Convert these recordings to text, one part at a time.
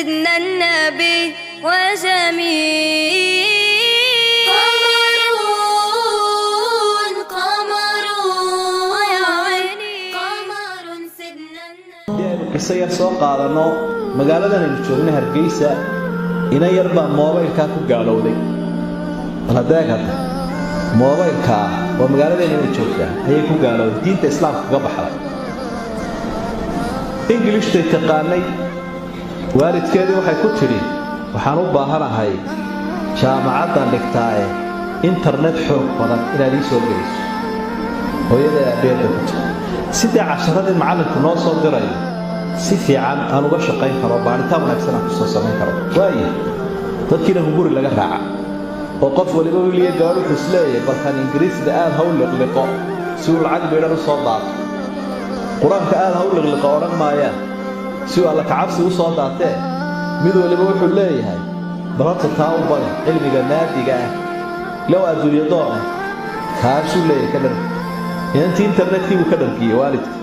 سيدنا النبي وجميل isaga soo qaadano magaaladan aynu joogno Hargeysa ina yarba moobilka ku gaalowday hadaagada moobilka oo magaaladan aynu joogta ayay ku gaalowday diinta islaamka ka baxday English taqaanay waalidkeedu waxay ku tiri waxaan u baahanahay jaamacadda dhigtaaye internet xoog badan inaad ii soo geliso hooyada abeeda ku tiri sida casharadii macalinku noo soo diray si fiican aan uga shaqayn karo baaritaan wanaagsan aan ku soo sameyn karo waayo dadkiina hunguri laga raaca oo qof waliba wiliye gaaro xusleeyay balkan ingiriisiga aad hawl liqliqo si uu lacag beeran u soo daato quraanka aad hawl liqliqo oran maayaan si uu alla kacabsi u soo daatee mid waliba wuxuu leeyahay barata taa u bari cilmiga naadiga ah loo adduunyo doona kaashu leeyahay kadar intii internetkii uu ka dharkiyay waalidka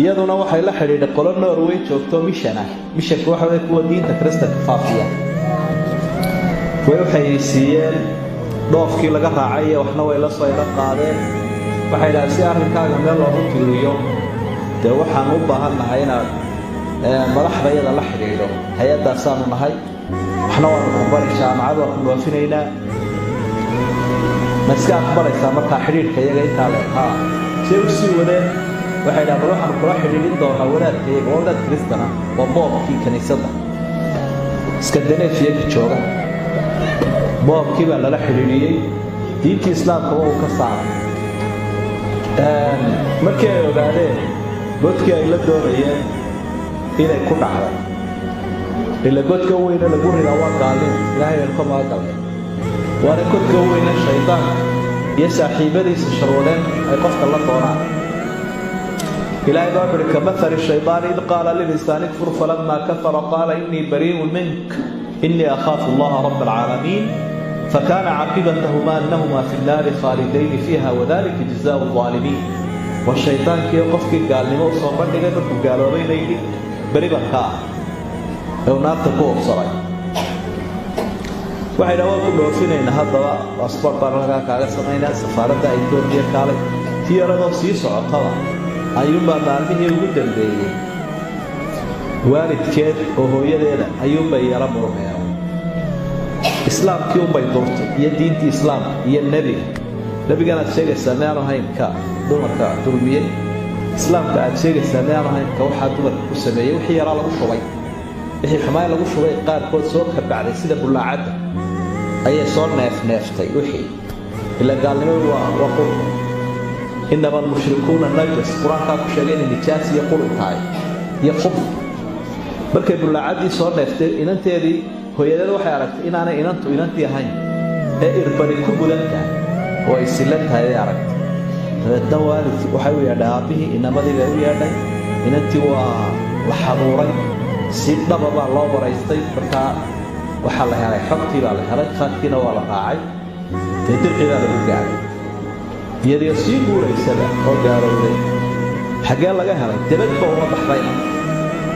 iyaduna waxay la xiriireen qolo Norway joogto mission waxa ay kuwa diinta Kristaanka faafiya waxay siiyeen dhoofkii laga raacay waxna way la soo qaadeen waxay dhahay si arrinkaaga meel loogu tiriyo de waxaan u baahanahay inaad madaxdayada la xiriiro hay'adaas aanu nahay waxna waan ku bari jaamacad waan ku waafinaynaa maska aqbalaysa marka xiriirka iyaga inta leeyahay si uu sii wadeen waxay dhahay waxaan kula xiriirin doonaa walaadkayga oo dad Kristana oo boobkii kaniisadda Scandinavia jooga boobkii baa la xiriiriyay diinta islaamka oo ka saaray markii ay ogaadeen godkii ay la doonayeen inay ku dhacdo ila godka weyn lagu ridaa waa gaalin ilaahay ka maagalay waana godka weyn shaydaan iyo saaxiibadiisa sharwadeen ay qofka la doonaan إلهي بابر كمثل الشيطان إذ قال للإنسان اكفر فلما كفر قال إني بريء منك إني أخاف الله رب العالمين فكان عاقبتهما أنهما في النار خالدين فيها وذلك جزاء الظالمين والشيطان كي يقفك قال لي موصر من لقدرك قالوا بيني بريبا كا لو نار تقوه بصري وحين أول كله فينا إن هذا أصبر برغاك على سمينا سفارة إندونيا كالك هي رضا سيسع طبعا ayuunbaa maalmihii ugu dambeeyey waalidkeed oo hooyadeeda ayuunbay yara murmeen islaamkii unbay durtay iyo diintii islaamka iyo nebigana aad sheegaysaa meanu hayn ka dumarka dulmiyey islaamka aad sheegaysaa meanu hayn ka waxaa dumarka ku sameeyey wixii yaraa lagu shubay wixii xumaay lagu shubay qaarkood soo kabacday sida bulaacadda ayay soo neefneeftay wixii ila gaalnimadu waa qurba إنما المشركون النجس قرآن كاكو شاقين النجاس يقول انتهاي يقف بركي بلعادي صور نفتر إن انت يدي هو يدد وحي عرفت إن أنا إن انت يهين إرباني كبو لنكا وإسلتها يدي عرفت فالدوالي وحيو يدها به إنما دي بيهو يدي إن انت وحضوري سيدنا بابا الله بريستي بركا وحالة يعني حقتي بالي هلك خاتكينا ولا قاعي تهترقي ذا لبقى iyadoo sii guuraysada oo gaarowday xagee laga helay dibadba uma baxdayna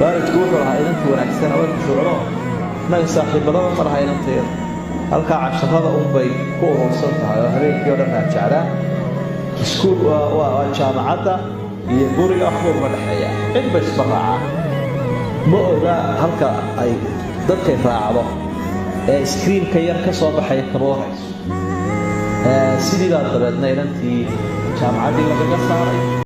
waalidku wuxuu lahaa inantu wanaagsan oo ku socdo naga saaxiibadaba ma laha inanteeda halka casharada bay ku urursan tahay oo habeenkii oo dhan raajacdaa iskuul waa jaamacadda iyo guriga wax walba dhaxeeya cid bas baraaca ma oga halka ay dadkay raacdo ee screen-ka yar ka soo baxay kaboorayso sidii daadabadna inantii jaamacadii laga saaray